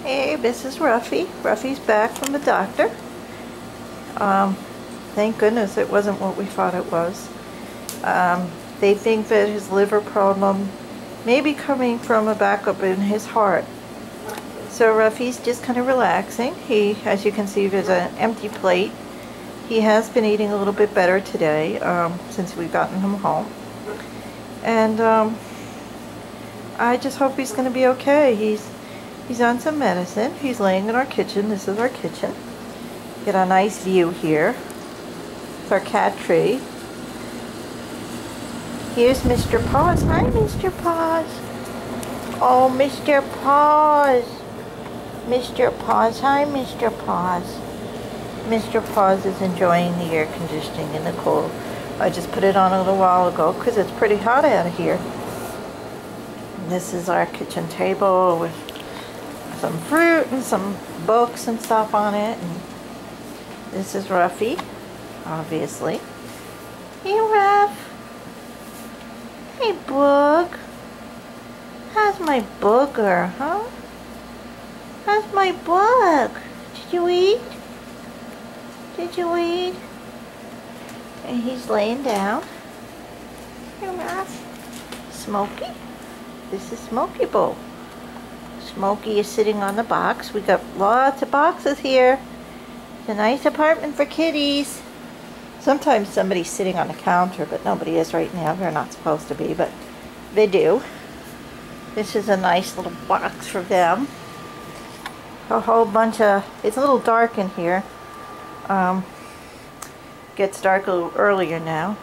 Hey, this is Ruffy. Ruffy's back from the doctor. Thank goodness it wasn't what we thought it was. They think that his liver problem may be coming from a backup in his heart. So Ruffy's just kind of relaxing. He, as you can see, there's an empty plate. He has been eating a little bit better today since we've gotten him home. And I just hope he's going to be okay. He's on some medicine. He's laying in our kitchen. This is our kitchen. Get a nice view here. It's our cat tree. Here's Mr. Paws. Hi, Mr. Paws. Oh, Mr. Paws. Mr. Paws. Hi, Mr. Paws. Mr. Paws is enjoying the air conditioning in the cold. I just put it on a little while ago because it's pretty hot out of here. This is our kitchen table with some fruit and some books and stuff on it. And this is Ruffy, obviously. Hey, Ruff. Hey, Boog. How's my booger, huh? How's my boog? Did you eat? Did you eat? And he's laying down. Hey, Ruff. Smokey. This is Smokey Bowl. Smokey is sitting on the box. We got lots of boxes here. It's a nice apartment for kitties. Sometimes somebody's sitting on the counter, but nobody is right now. They're not supposed to be, but they do. This is a nice little box for them. A whole bunch of, it's a little dark in here. Gets dark a little earlier now.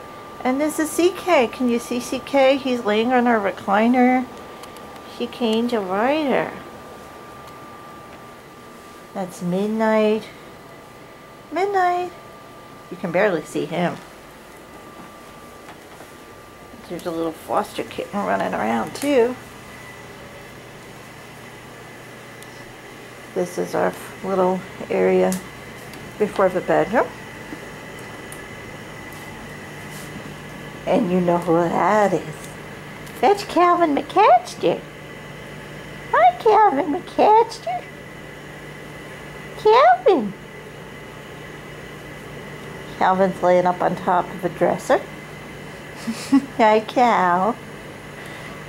And this is CK. Can you see CK? He's laying on our recliner. She came to rider. That's Midnight. Midnight. You can barely see him. There's a little foster kitten running around too. This is our little area before the bedroom. And you know who that is. That's Calvin McCatster. Hi, Calvin McCatster. Calvin. Calvin's laying up on top of a dresser. Hi, Cal.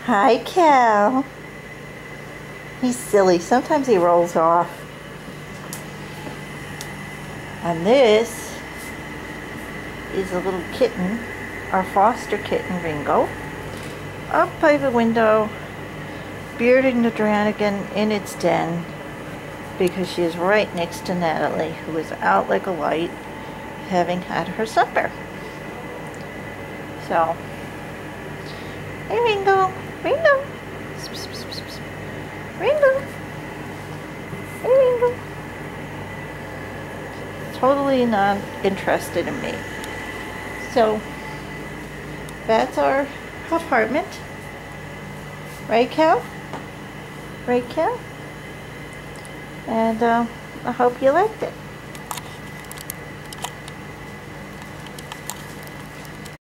Hi, Cal. He's silly. Sometimes he rolls off. And this is a little kitten, our foster kitten, Ringo, up by the window, bearding the Dranigan in its den, because she is right next to Natalie, who is out like a light, having had her supper. So, hey, Ringo, Ringo, Ringo, hey, Ringo. Totally not interested in me. So, that's our apartment. Right, Cal? Right, Cal? And I hope you liked it.